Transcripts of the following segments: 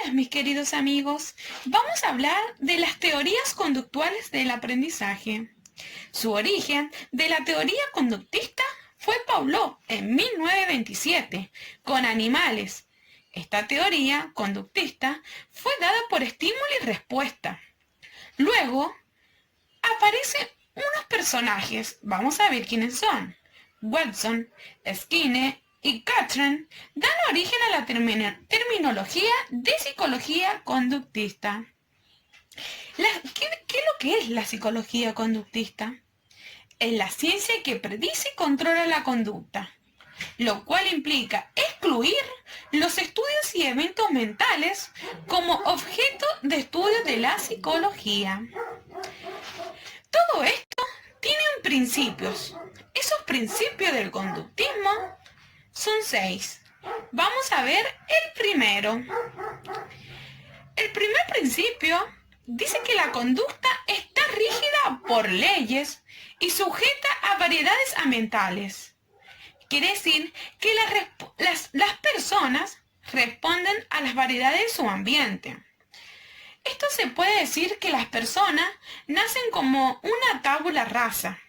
Hola, mis queridos amigos. Vamos a hablar de las teorías conductuales del aprendizaje. Su origen de la teoría conductista fue Pavlov en 1927 con animales. Esta teoría conductista fue dada por estímulo y respuesta. Luego aparecen unos personajes. Vamos a ver quiénes son. Watson, Skinner y Katrin dan origen a la terminología de psicología conductista. ¿Qué es lo que es la psicología conductista? Es la ciencia que predice y controla la conducta, lo cual implica excluir los estudios y eventos mentales como objeto de estudio de la psicología. Todo esto tiene principios. Esos principios del conductismo son 6. Vamos a ver el primero. El primer principio dice que la conducta está rígida por leyes y sujeta a variedades ambientales. Quiere decir que las personas responden a las variedades de su ambiente. Esto se puede decir que las personas nacen como una tabula rasa,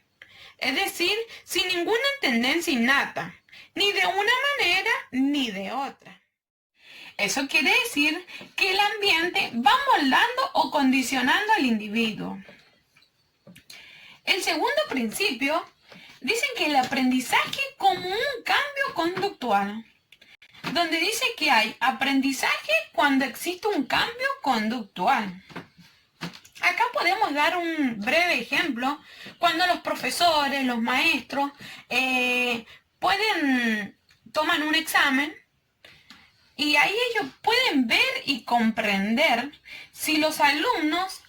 es decir, sin ninguna tendencia innata, ni de una manera ni de otra. Eso quiere decir que el ambiente va moldando o condicionando al individuo. El segundo principio dice que el aprendizaje como un cambio conductual, donde dice que hay aprendizaje cuando existe un cambio conductual. Acá podemos dar un breve ejemplo cuando los profesores, los maestros, toman un examen y ahí ellos pueden ver y comprender si los alumnos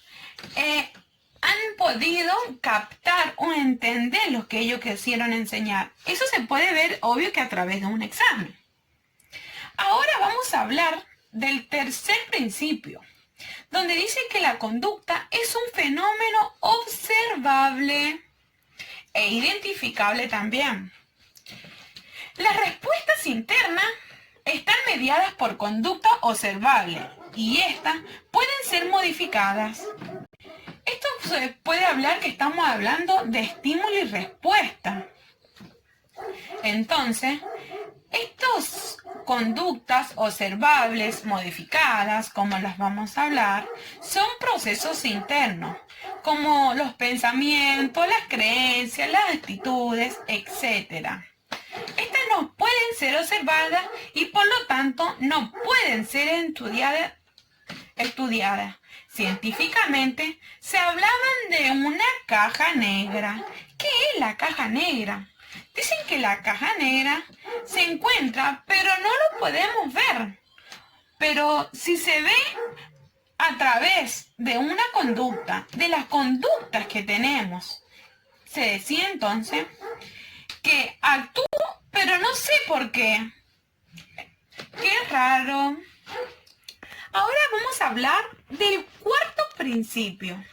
han podido captar o entender lo que ellos quisieron enseñar. Eso se puede ver, obvio, que a través de un examen. Ahora vamos a hablar del tercer principio, donde dice que la conducta es un fenómeno observable e identificable también. Las respuestas internas están mediadas por conducta observable y estas pueden ser modificadas. Esto se puede hablar que estamos hablando de estímulo y respuesta. Entonces, estas conductas observables modificadas, como las vamos a hablar, son procesos internos, como los pensamientos, las creencias, las actitudes, etc. Estas no pueden ser observadas y por lo tanto no pueden ser estudiadas. Científicamente se hablaban de una caja negra. ¿Qué es la caja negra? Dicen que la caja negra se encuentra, pero no lo podemos ver. Pero si se ve a través de una conducta, de las conductas que tenemos, se decía entonces que actúo, pero no sé por qué. Qué raro. Ahora vamos a hablar del cuarto principio.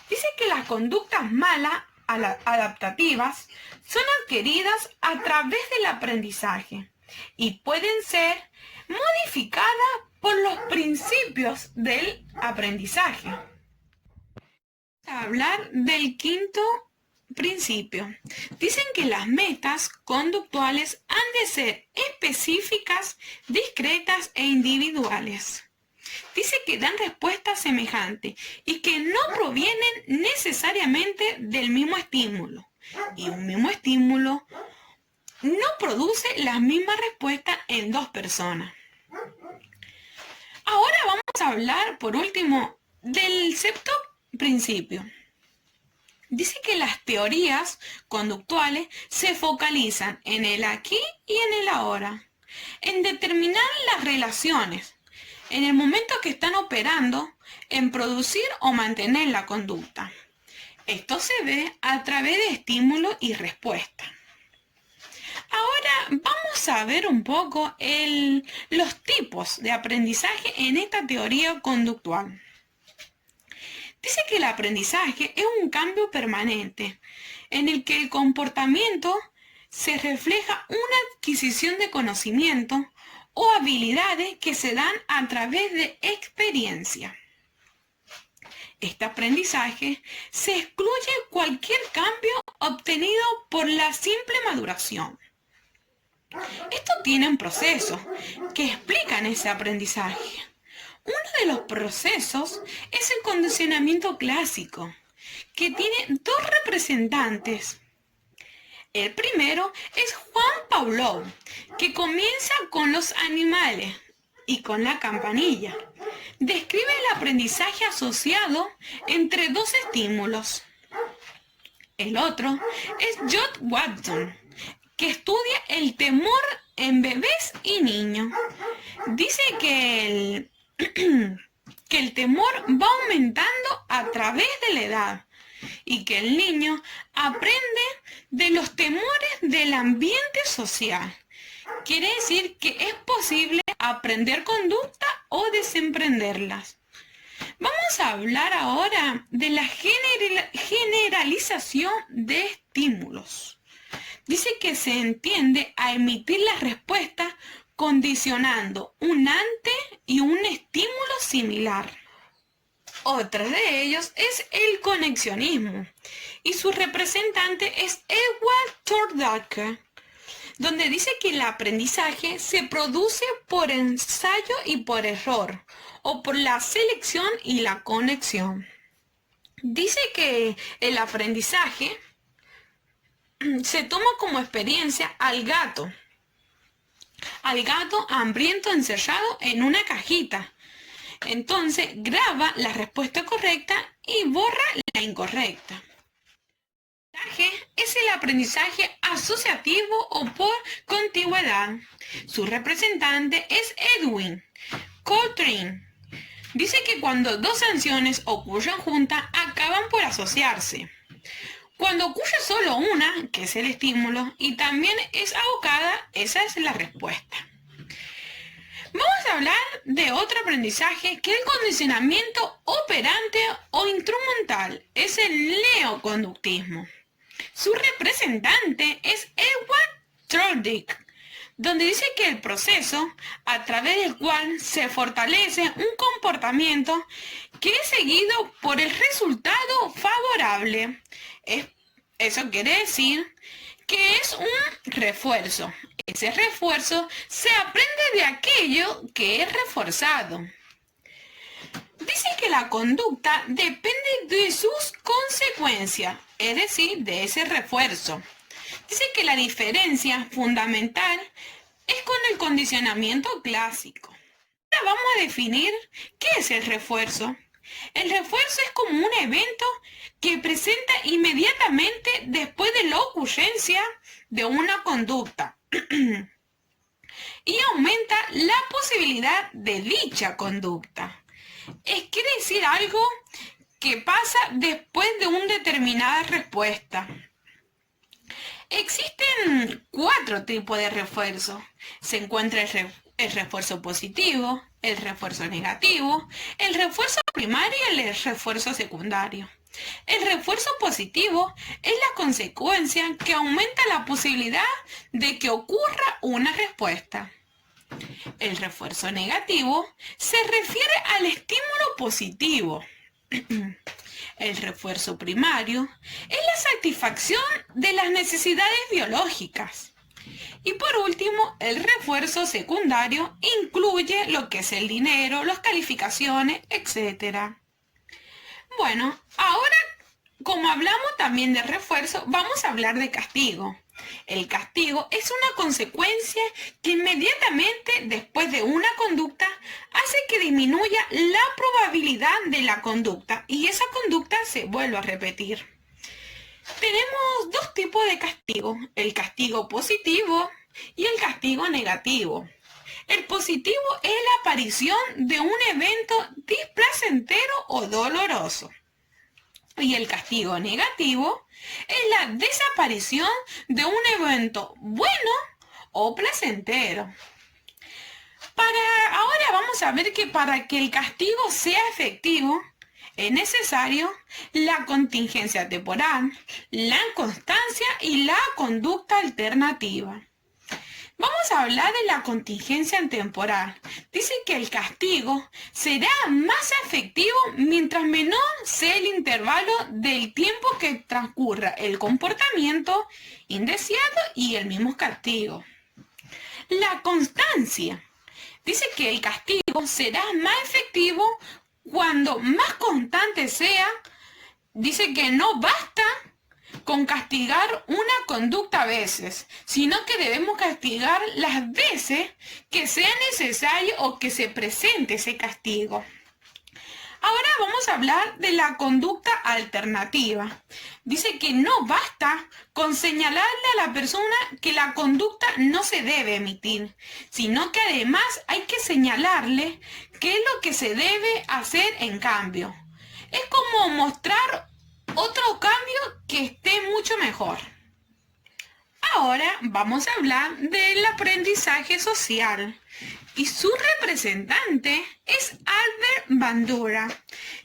Dice que las conductas malas adaptativas son adquiridas a través del aprendizaje y pueden ser modificadas por los principios del aprendizaje. Vamos a hablar del quinto principio. Dicen que las metas conductuales han de ser específicas, discretas e individuales. Dice que dan respuestas semejantes y que no provienen necesariamente del mismo estímulo. Y un mismo estímulo no produce las mismas respuestas en dos personas. Ahora vamos a hablar, por último, del sexto principio. Dice que las teorías conductuales se focalizan en el aquí y en el ahora, en determinar las relaciones, en el momento que están operando, en producir o mantener la conducta. Esto se ve a través de estímulo y respuesta. Ahora vamos a ver un poco los tipos de aprendizaje en esta teoría conductual. Dice que el aprendizaje es un cambio permanente en el que el comportamiento se refleja una adquisición de conocimiento o habilidades que se dan a través de experiencia. Este aprendizaje se excluye cualquier cambio obtenido por la simple maduración. Esto tiene un proceso que explican ese aprendizaje. Uno de los procesos es el condicionamiento clásico, que tiene dos representantes. El primero es Juan Pavlov, que comienza con los animales y con la campanilla. Describe el aprendizaje asociado entre dos estímulos. El otro es John Watson, que estudia el temor en bebés y niños. Dice que el temor va aumentando a través de la edad y que el niño aprende de los temores del ambiente social. Quiere decir que es posible aprender conducta o desemprenderlas. Vamos a hablar ahora de la generalización de estímulos. Dice que se entiende a emitir las respuestas condicionando un antes y un estímulo similar. Otro de ellos es el conexionismo y su representante es Edward Torrdake, donde dice que el aprendizaje se produce por ensayo y por error, o por la selección y la conexión. Dice que el aprendizaje se toma como experiencia al gato hambriento encerrado en una cajita. Entonces graba la respuesta correcta y borra la incorrecta. Es el aprendizaje asociativo o por contigüedad. Su representante es Edwin Coltrane. Dice que cuando dos acciones ocurren juntas, acaban por asociarse. Cuando ocurre solo una, que es el estímulo, y también es abocada, esa es la respuesta. Vamos a hablar de otro aprendizaje que es el condicionamiento operante o instrumental. Es el neoconductismo. Su representante es Edward Torrdake, donde dice que el proceso a través del cual se fortalece un comportamiento que es seguido por el resultado favorable. Eso quiere decir que es un refuerzo. Ese refuerzo se aprende de aquello que es reforzado. Dice que la conducta depende de sus consecuencias, es decir, de ese refuerzo. Dice que la diferencia fundamental es con el condicionamiento clásico. Ahora vamos a definir qué es el refuerzo. El refuerzo es como un evento que presenta inmediatamente después de la ocurrencia de una conducta y aumenta la posibilidad de dicha conducta. Quiere decir algo que pasa después de una determinada respuesta. Existen 4 tipos de refuerzo. Se encuentra el refuerzo positivo, el refuerzo negativo, el refuerzo primario y el refuerzo secundario. El refuerzo positivo es la consecuencia que aumenta la posibilidad de que ocurra una respuesta. El refuerzo negativo se refiere al estímulo positivo. El refuerzo primario es la satisfacción de las necesidades biológicas. Y por último, el refuerzo secundario incluye lo que es el dinero, las calificaciones, etc. Bueno, ahora, como hablamos también de refuerzo, vamos a hablar de castigo. El castigo es una consecuencia que inmediatamente después de una conducta hace que disminuya la probabilidad de la conducta y esa conducta se vuelve a repetir. Tenemos 2 tipos de castigo, el castigo positivo y el castigo negativo. El positivo es la aparición de un evento displacentero o doloroso. Y el castigo negativo es la desaparición de un evento bueno o placentero. Ahora vamos a ver que para que el castigo sea efectivo, es necesario la contingencia temporal, la constancia y la conducta alternativa. Vamos a hablar de la contingencia temporal. Dice que el castigo será más efectivo mientras menor sea el intervalo del tiempo que transcurra el comportamiento indeseado y el mismo castigo. La constancia. Dice que el castigo será más efectivo cuando más constante sea. Dice que no basta con castigar una conducta a veces, sino que debemos castigar las veces que sea necesario o que se presente ese castigo. Ahora vamos a hablar de la conducta alternativa. Dice que no basta con señalarle a la persona que la conducta no se debe emitir, sino que además hay que señalarle qué es lo que se debe hacer en cambio. Es como mostrar otro cambio que esté mucho mejor. Ahora vamos a hablar del aprendizaje social y su representante es Albert Bandura,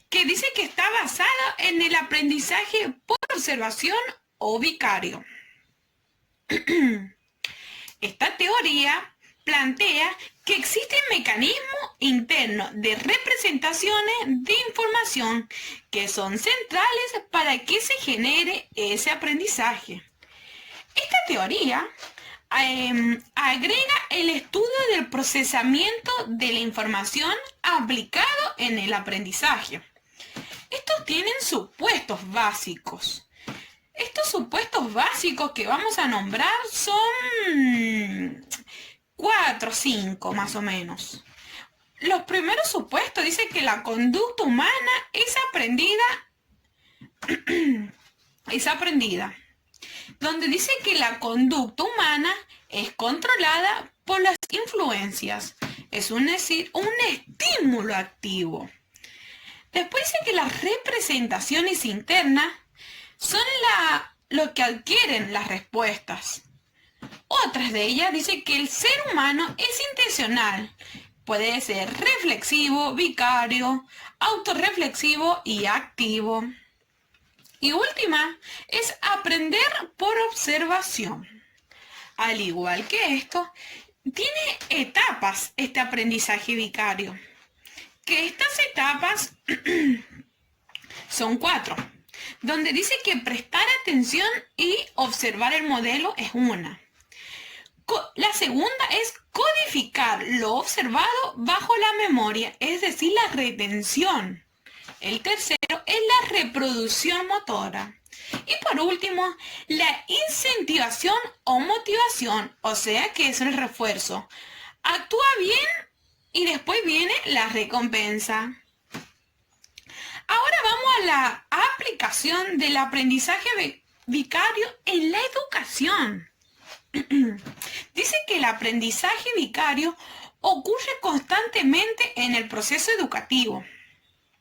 que dice que está basado en el aprendizaje por observación o vicario. Esta teoría plantea que existen mecanismos internos de representaciones de información que son centrales para que se genere ese aprendizaje. Esta teoría agrega el estudio del procesamiento de la información aplicado en el aprendizaje. Estos tienen supuestos básicos. Estos supuestos básicos que vamos a nombrar son 4 o 5 más o menos. Los primeros supuestos dicen que la conducta humana es aprendida, donde dice que la conducta humana es controlada por las influencias, es decir, un estímulo activo. Después dice que las representaciones internas son lo que adquieren las respuestas. Otras de ellas dicen que el ser humano es intencional. Puede ser reflexivo, vicario, autorreflexivo y activo. Y última es aprender por observación. Al igual que esto, tiene etapas este aprendizaje vicario. Que estas etapas son 4, donde dice que prestar atención y observar el modelo es una. La segunda es codificar lo observado bajo la memoria, es decir, la retención. El tercero es la reproducción motora. Y por último, la incentivación o motivación, o sea que es el refuerzo. Actúa bien y después viene la recompensa. Ahora vamos a la aplicación del aprendizaje vicario en la educación. Dice que el aprendizaje vicario ocurre constantemente en el proceso educativo.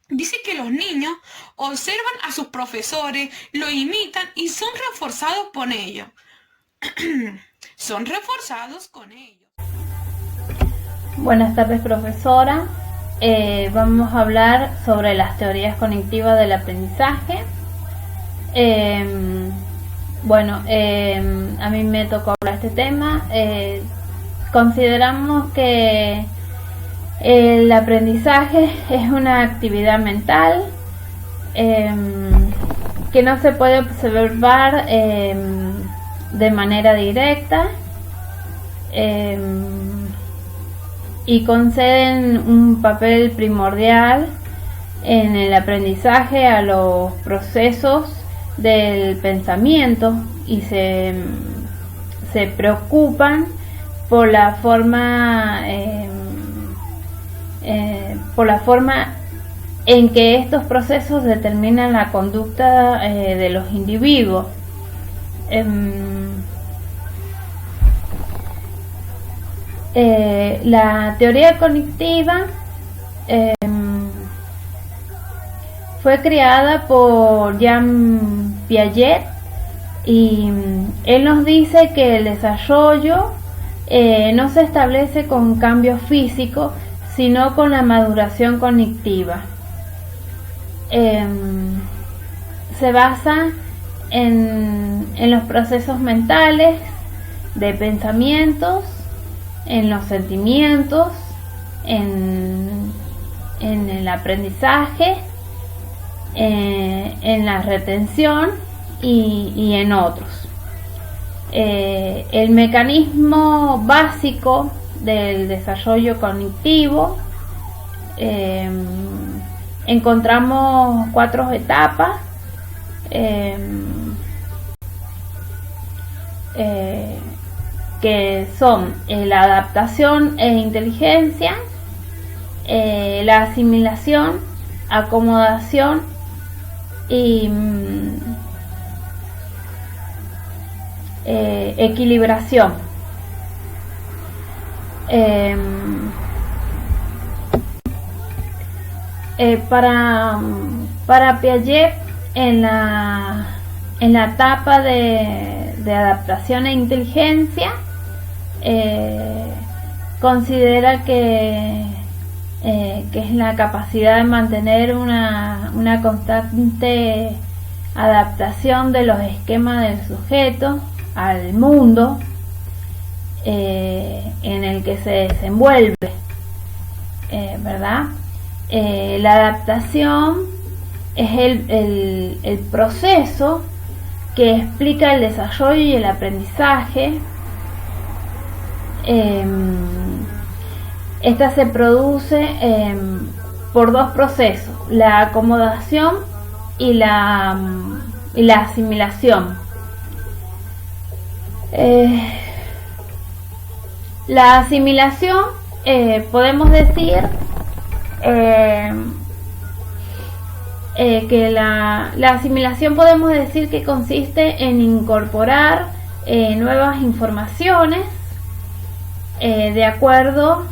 Dice que los niños observan a sus profesores, lo imitan y son reforzados por ellos. Son reforzados con ellos. Buenas tardes, profesora. Vamos a hablar sobre las teorías cognitivas del aprendizaje. A mí me tocó hablar de este tema. Consideramos que el aprendizaje es una actividad mental que no se puede observar de manera directa y conceden un papel primordial en el aprendizaje a los procesos del pensamiento y se preocupan por la forma en que estos procesos determinan la conducta de los individuos. La teoría cognitiva fue creada por Jean Piaget y él nos dice que el desarrollo no se establece con cambios físicos, sino con la maduración cognitiva. Se basa en los procesos mentales, de pensamientos en los sentimientos, en el aprendizaje, en la retención y en otros. El mecanismo básico del desarrollo cognitivo, encontramos 4 etapas, que son la adaptación e inteligencia, la asimilación, acomodación y equilibración. Para Piaget, en la etapa de adaptación e inteligencia, considera que es la capacidad de mantener una constante adaptación de los esquemas del sujeto al mundo en el que se desenvuelve, ¿verdad? La adaptación es el proceso que explica el desarrollo y el aprendizaje. Esta se produce por 2 procesos: la acomodación y la asimilación. La asimilación, podemos decir que la asimilación podemos decir que consiste en incorporar nuevas informaciones de acuerdo,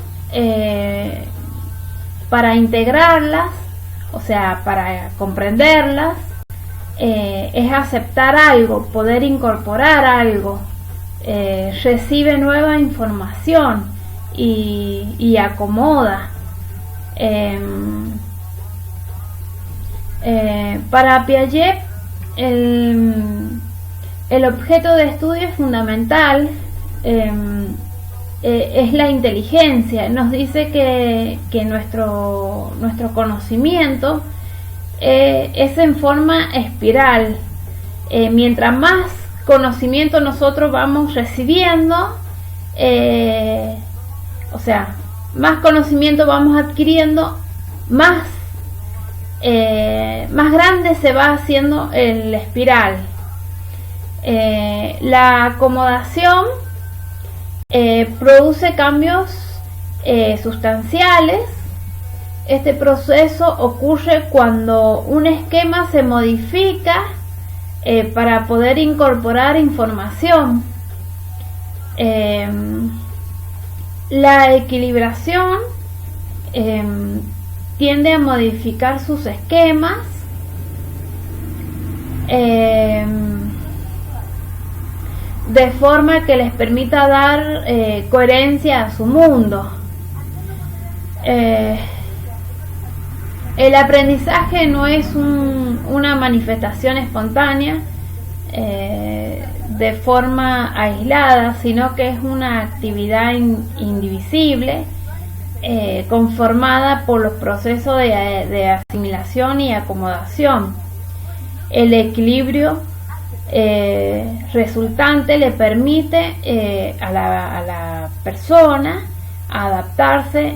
para integrarlas, o sea, para comprenderlas, es aceptar algo, poder incorporar algo, recibe nueva información y acomoda. Para Piaget, el objeto de estudio fundamental es la inteligencia. Nos dice que nuestro conocimiento es en forma espiral. Mientras más conocimiento nosotros vamos recibiendo, o sea, más conocimiento vamos adquiriendo, más grande se va haciendo el espiral. La acomodación produce cambios sustanciales. Este proceso ocurre cuando un esquema se modifica para poder incorporar información. La equilibración tiende a modificar sus esquemas de forma que les permita dar coherencia a su mundo. El aprendizaje no es una manifestación espontánea de forma aislada, sino que es una actividad indivisible, conformada por los procesos de asimilación y acomodación. El equilibrio resultante le permite a la persona adaptarse,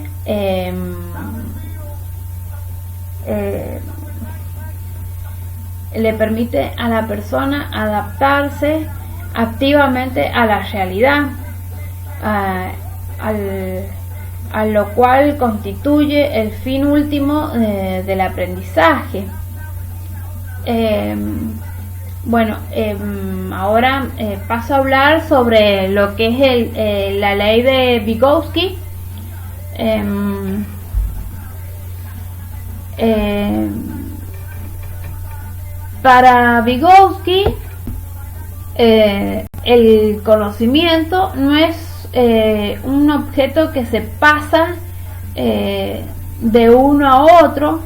le permite a la persona adaptarse activamente a la realidad, a lo cual constituye el fin último del aprendizaje. Bueno, ahora paso a hablar sobre lo que es la ley de Vygotsky. Para Vygotsky, el conocimiento no es un objeto que se pasa de uno a otro,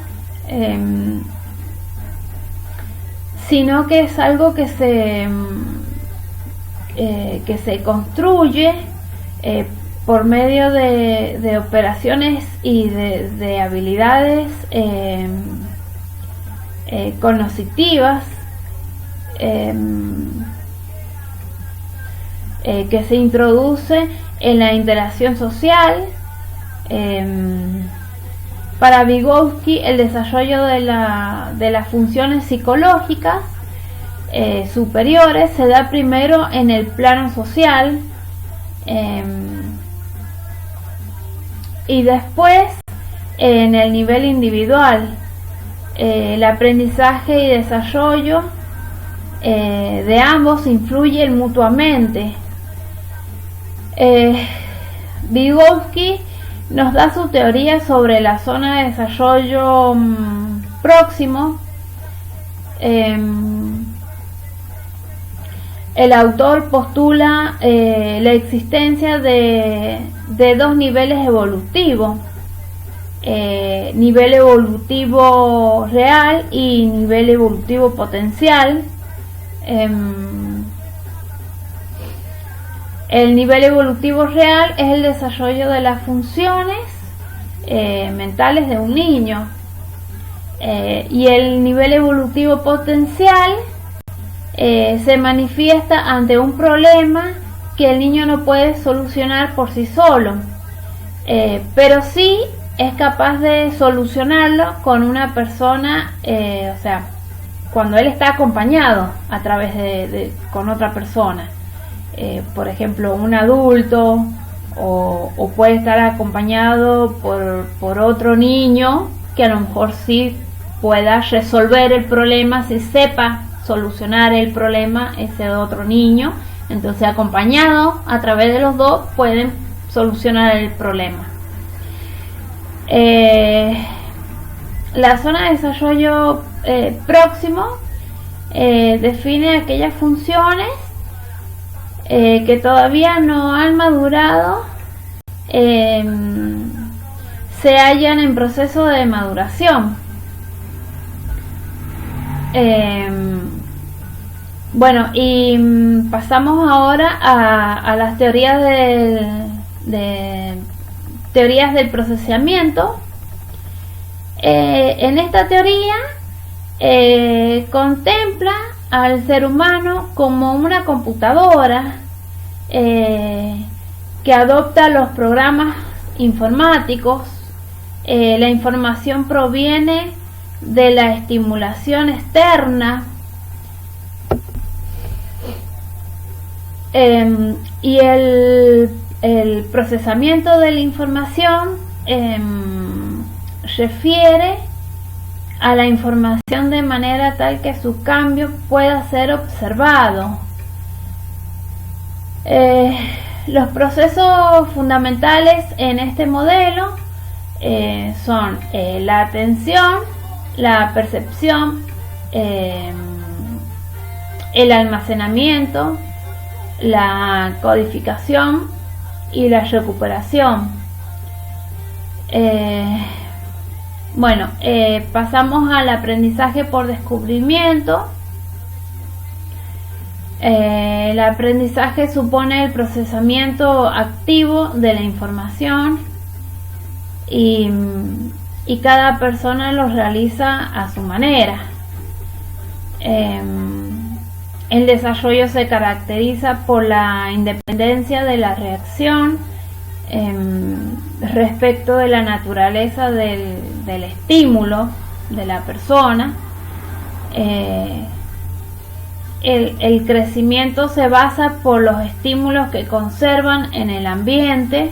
sino que es algo que se construye por medio de operaciones y de habilidades cognitivas que se introduce en la interacción social. Para Vygotsky, el desarrollo de las funciones psicológicas superiores se da primero en el plano social y después en el nivel individual. El aprendizaje y desarrollo de ambos influyen mutuamente. Vygotsky nos da su teoría sobre la zona de desarrollo próximo. El autor postula la existencia de dos niveles evolutivos, nivel evolutivo real y nivel evolutivo potencial. El nivel evolutivo real es el desarrollo de las funciones mentales de un niño, y el nivel evolutivo potencial se manifiesta ante un problema que el niño no puede solucionar por sí solo, pero sí es capaz de solucionarlo con una persona, o sea, cuando él está acompañado a través con otra persona. Por ejemplo, un adulto, o puede estar acompañado por otro niño que a lo mejor sí pueda resolver el problema, si sepa solucionar el problema ese otro niño. Entonces, acompañado a través de los dos pueden solucionar el problema. La zona de desarrollo próximo define aquellas funciones que todavía no han madurado, se hallan en proceso de maduración. Bueno, y pasamos ahora a las teorías teorías del procesamiento. En esta teoría contempla al ser humano como una computadora que adopta los programas informáticos. La información proviene de la estimulación externa, y el procesamiento de la información refiere a la información de manera tal que su cambio pueda ser observado. Los procesos fundamentales en este modelo son la atención, la percepción, el almacenamiento, la codificación y la recuperación. Bueno, pasamos al aprendizaje por descubrimiento. El aprendizaje supone el procesamiento activo de la información y cada persona lo realiza a su manera. El desarrollo se caracteriza por la independencia de la reacción respecto de la naturaleza del estímulo de la persona. El crecimiento se basa por los estímulos que conservan en el ambiente.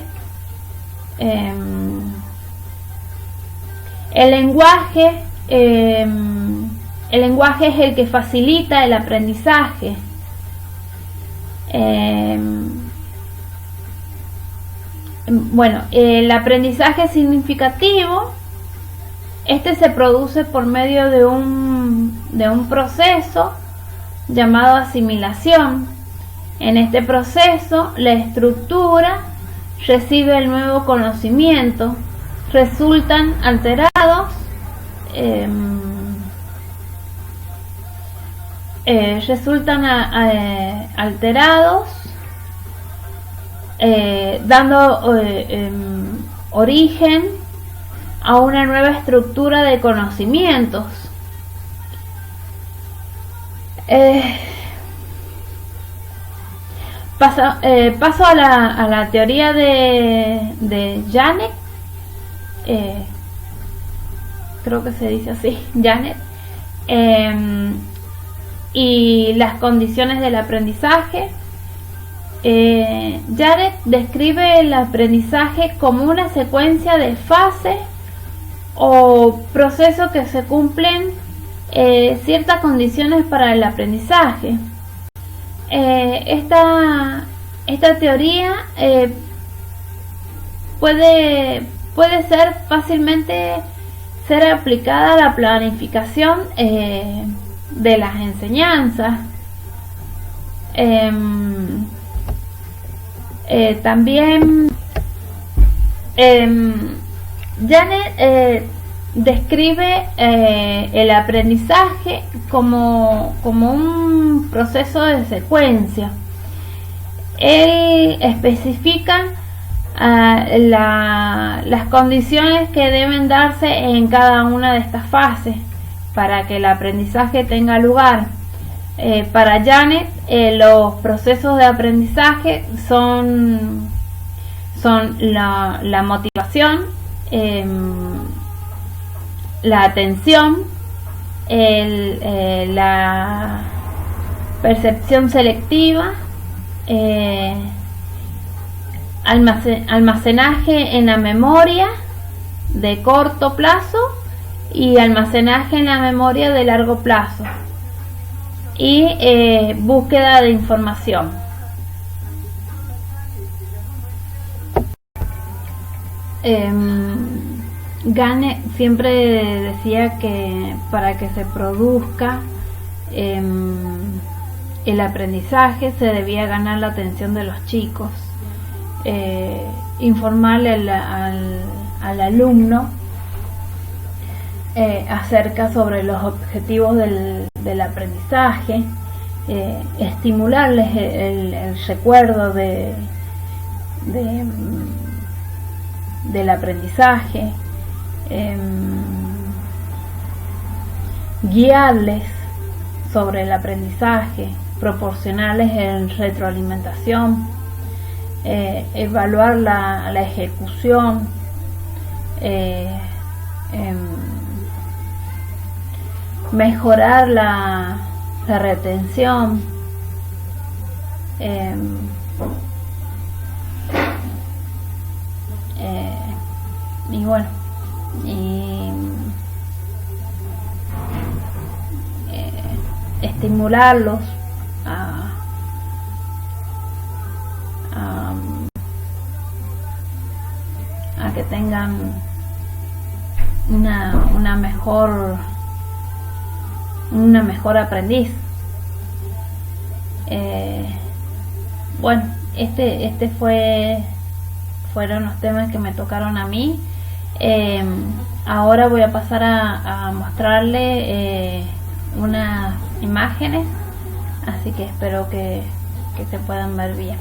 El lenguaje es el que facilita el aprendizaje. Bueno, el aprendizaje significativo, este se produce por medio de un proceso llamado asimilación. En este proceso, la estructura recibe el nuevo conocimiento, resultan alterados, dando origen a una nueva estructura de conocimientos. Paso a la teoría de Janet, creo que se dice así, Janet, y las condiciones del aprendizaje. Janet describe el aprendizaje como una secuencia de fases o procesos que se cumplen ciertas condiciones para el aprendizaje. Esta teoría puede ser fácilmente ser aplicada a la planificación de las enseñanzas. También Janet describe el aprendizaje como un proceso de secuencia. Él especifica las condiciones que deben darse en cada una de estas fases para que el aprendizaje tenga lugar. Para Janet, los procesos de aprendizaje son la motivación, la atención, la percepción selectiva, almacenaje en la memoria de corto plazo y almacenaje en la memoria de largo plazo, y búsqueda de información. Janet siempre decía que para que se produzca el aprendizaje se debía ganar la atención de los chicos, informarle al alumno acerca sobre los objetivos del aprendizaje, estimularles el recuerdo del aprendizaje, guiarles sobre el aprendizaje, proporcionarles retroalimentación, evaluar la ejecución, mejorar la retención, y bueno, estimularlos a que tengan una mejor aprendiz. Bueno, fueron los temas que me tocaron a mí. Ahora voy a pasar a mostrarle unas imágenes, así que espero que se puedan ver bien.